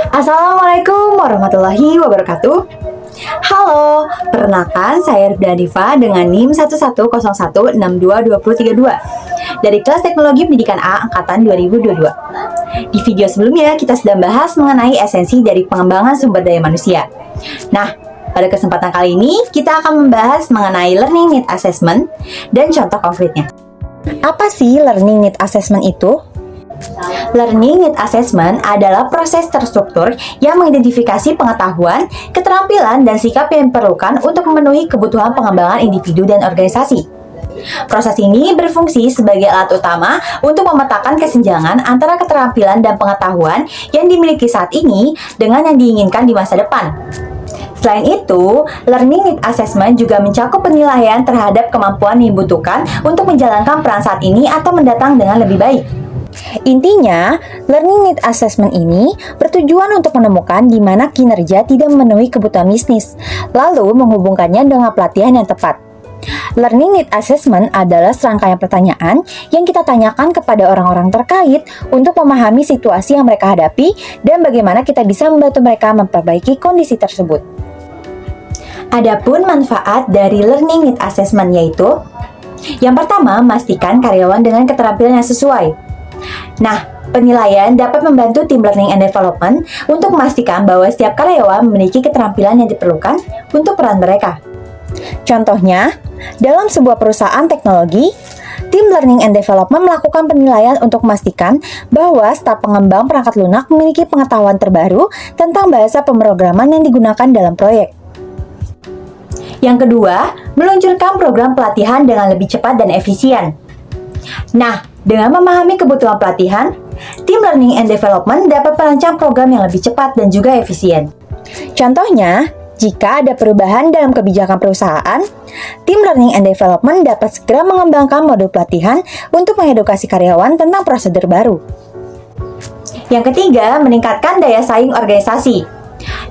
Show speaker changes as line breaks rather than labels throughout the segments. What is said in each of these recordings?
Assalamualaikum warahmatullahi wabarakatuh. Halo, perkenalkan saya Rifda Diva dengan NIM 1101622032 dari kelas Teknologi Pendidikan A Angkatan 2022. Di video sebelumnya kita sudah bahas mengenai esensi dari pengembangan sumber daya manusia. Nah, pada kesempatan kali ini kita akan membahas mengenai Learning Need Assessment dan contoh konkretnya. Apa sih Learning Need Assessment itu? Learning Need Assessment adalah proses terstruktur yang mengidentifikasi pengetahuan, keterampilan, dan sikap yang diperlukan untuk memenuhi kebutuhan pengembangan individu dan organisasi. Proses ini berfungsi sebagai alat utama untuk memetakan kesenjangan antara keterampilan dan pengetahuan yang dimiliki saat ini dengan yang diinginkan di masa depan. Selain itu, Learning Need Assessment juga mencakup penilaian terhadap kemampuan yang dibutuhkan untuk menjalankan peran saat ini atau mendatang dengan lebih baik. Intinya, Learning Need Assessment ini bertujuan untuk menemukan di mana kinerja tidak memenuhi kebutuhan bisnis, lalu menghubungkannya dengan pelatihan yang tepat. Learning Need Assessment adalah serangkaian pertanyaan yang kita tanyakan kepada orang-orang terkait untuk memahami situasi yang mereka hadapi dan bagaimana kita bisa membantu mereka memperbaiki kondisi tersebut. Adapun manfaat dari Learning Need Assessment yaitu: yang pertama, memastikan karyawan dengan keterampilan yang sesuai. Nah, penilaian dapat membantu tim Learning and Development untuk memastikan bahwa setiap karyawan memiliki keterampilan yang diperlukan untuk peran mereka. Contohnya, dalam sebuah perusahaan teknologi, tim Learning and Development melakukan penilaian untuk memastikan bahwa staf pengembang perangkat lunak memiliki pengetahuan terbaru tentang bahasa pemrograman yang digunakan dalam proyek. Yang kedua, meluncurkan program pelatihan dengan lebih cepat dan efisien. Nah, dengan memahami kebutuhan pelatihan, tim Learning and Development dapat merancang program yang lebih cepat dan juga efisien. Contohnya, jika ada perubahan dalam kebijakan perusahaan, tim Learning and Development dapat segera mengembangkan modul pelatihan untuk mengedukasi karyawan tentang prosedur baru. Yang ketiga, meningkatkan daya saing organisasi.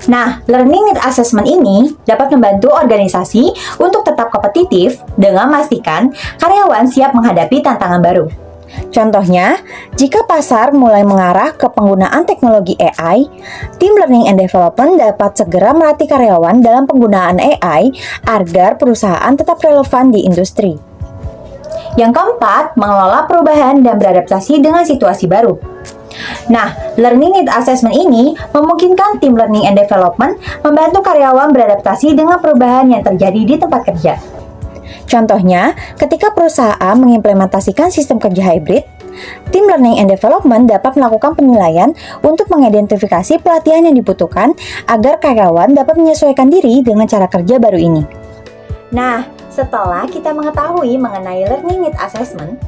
Nah, Learning Need Assessment ini dapat membantu organisasi untuk tetap kompetitif dengan memastikan karyawan siap menghadapi tantangan baru. Contohnya, jika pasar mulai mengarah ke penggunaan teknologi AI, tim Learning and Development dapat segera melatih karyawan dalam penggunaan AI agar perusahaan tetap relevan di industri. Yang keempat, mengelola perubahan dan beradaptasi dengan situasi baru. Nah, Learning Need Assessment ini memungkinkan tim Learning and Development membantu karyawan beradaptasi dengan perubahan yang terjadi di tempat kerja. Contohnya, ketika perusahaan mengimplementasikan sistem kerja hybrid, tim Learning and Development dapat melakukan penilaian untuk mengidentifikasi pelatihan yang dibutuhkan agar karyawan dapat menyesuaikan diri dengan cara kerja baru ini. Nah, setelah kita mengetahui mengenai Learning Need Assessment,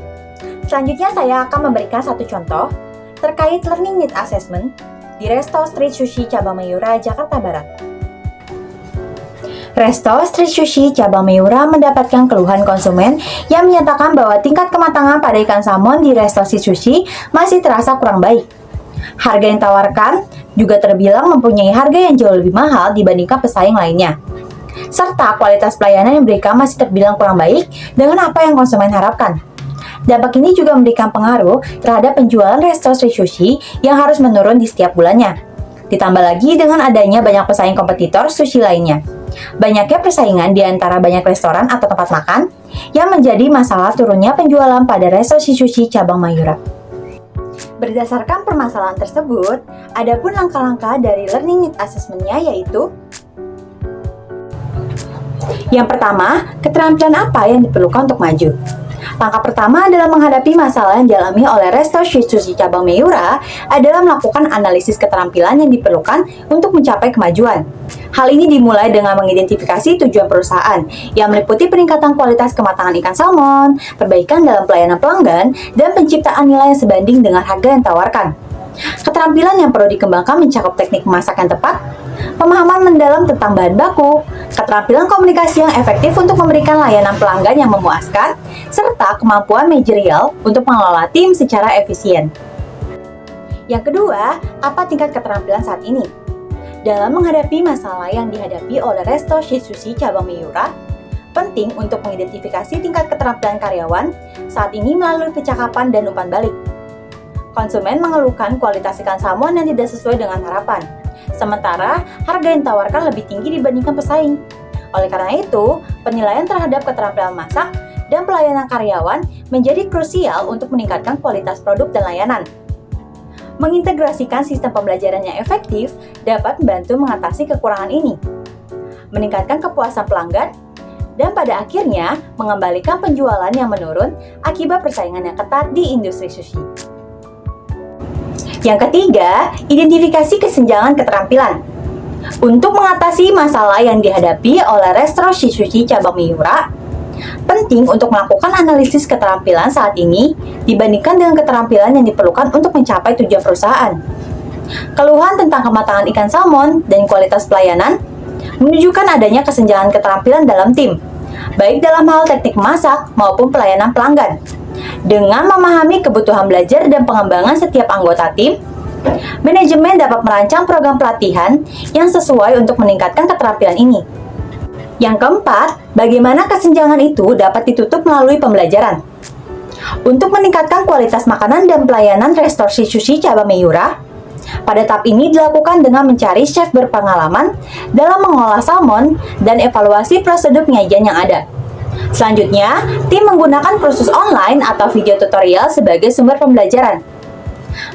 selanjutnya saya akan memberikan satu contoh terkait Learning Need Assessment di Resto Street Sushi Cabang Mayura, Jakarta Barat. Resto Street Sushi Cabang Mayura mendapatkan keluhan konsumen yang menyatakan bahwa tingkat kematangan pada ikan salmon di Resto Street Sushi masih terasa kurang baik. Harga yang ditawarkan juga terbilang mempunyai harga yang jauh lebih mahal dibandingkan pesaing lainnya. Serta kualitas pelayanan yang diberikan masih terbilang kurang baik dengan apa yang konsumen harapkan. Dampak ini juga memberikan pengaruh terhadap penjualan Resto Street Sushi yang harus menurun di setiap bulannya. Ditambah lagi dengan adanya banyak pesaing kompetitor sushi lainnya. Banyaknya persaingan di antara banyak restoran atau tempat makan yang menjadi masalah turunnya penjualan pada Resto Street Sushi Cabang Mayura. Berdasarkan permasalahan tersebut, adapun langkah-langkah dari Learning Need Assessment-nya yaitu: yang pertama, keterampilan apa yang diperlukan untuk maju? Langkah pertama adalah menghadapi masalah yang dialami oleh Resto Street Sushi Cabang Mayura adalah melakukan analisis keterampilan yang diperlukan untuk mencapai kemajuan. Hal ini dimulai dengan mengidentifikasi tujuan perusahaan yang meliputi peningkatan kualitas kematangan ikan salmon, perbaikan dalam pelayanan pelanggan, dan penciptaan nilai yang sebanding dengan harga yang ditawarkan. Keterampilan yang perlu dikembangkan mencakup teknik memasak yang tepat, pemahaman mendalam tentang bahan baku, keterampilan komunikasi yang efektif untuk memberikan layanan pelanggan yang memuaskan, serta kemampuan manajerial untuk mengelola tim secara efisien. Yang kedua, apa tingkat keterampilan saat ini? Dalam menghadapi masalah yang dihadapi oleh Resto Street Sushi Cabang Mayura, penting untuk mengidentifikasi tingkat keterampilan karyawan saat ini melalui percakapan dan umpan balik. Konsumen mengeluhkan kualitas ikan salmon yang tidak sesuai dengan harapan. sementara harga yang ditawarkan lebih tinggi dibandingkan pesaing. Oleh karena itu, penilaian terhadap keterampilan masak dan pelayanan karyawan menjadi krusial untuk meningkatkan kualitas produk dan layanan. Mengintegrasikan sistem pembelajaran yang efektif dapat membantu mengatasi kekurangan ini, meningkatkan kepuasan pelanggan, dan pada akhirnya mengembalikan penjualan yang menurun akibat persaingan yang ketat di industri sushi. Yang ketiga, identifikasi kesenjangan keterampilan. Untuk mengatasi masalah yang dihadapi oleh restoran sushi cabang Miura, penting untuk melakukan analisis keterampilan saat ini dibandingkan dengan keterampilan yang diperlukan untuk mencapai tujuan perusahaan. Keluhan tentang kematangan ikan salmon dan kualitas pelayanan menunjukkan adanya kesenjangan keterampilan dalam tim, baik dalam hal teknik masak maupun pelayanan pelanggan. Dengan memahami kebutuhan belajar dan pengembangan setiap anggota tim, manajemen dapat merancang program pelatihan yang sesuai untuk meningkatkan keterampilan ini. Yang keempat, bagaimana kesenjangan itu dapat ditutup melalui pembelajaran. Untuk meningkatkan kualitas makanan dan pelayanan restorasi sushi cabang Miura, pada tahap ini dilakukan dengan mencari chef berpengalaman dalam mengolah salmon dan evaluasi prosedur penyajian yang ada. Selanjutnya, tim menggunakan kursus online atau video tutorial sebagai sumber pembelajaran.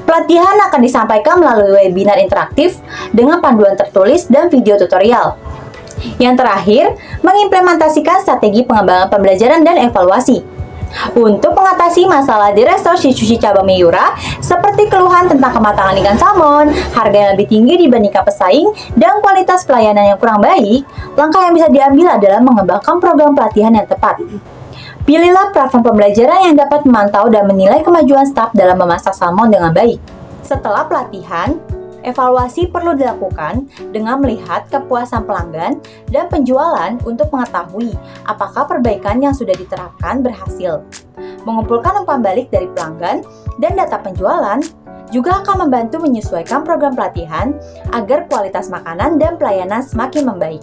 Pelatihan akan disampaikan melalui webinar interaktif dengan panduan tertulis dan video tutorial. Yang terakhir, mengimplementasikan strategi pengembangan pembelajaran dan evaluasi. Untuk mengatasi masalah di restorasi sushi cabang Miura, seperti keluhan tentang kematangan ikan salmon, harga yang lebih tinggi dibandingkan pesaing, dan kualitas pelayanan yang kurang baik, langkah yang bisa diambil adalah mengembangkan program pelatihan yang tepat. Pilihlah platform pembelajaran yang dapat memantau dan menilai kemajuan staf dalam memasak salmon dengan baik. Setelah pelatihan, evaluasi perlu dilakukan dengan melihat kepuasan pelanggan dan penjualan untuk mengetahui apakah perbaikan yang sudah diterapkan berhasil. Mengumpulkan umpan balik dari pelanggan dan data penjualan juga akan membantu menyesuaikan program pelatihan agar kualitas makanan dan pelayanan semakin membaik.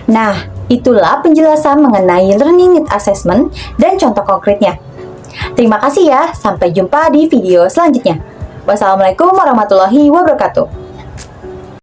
Nah, itulah penjelasan mengenai Learning Need Assessment dan contoh konkretnya. Terima kasih ya, sampai jumpa di video selanjutnya. Wassalamualaikum warahmatullahi wabarakatuh.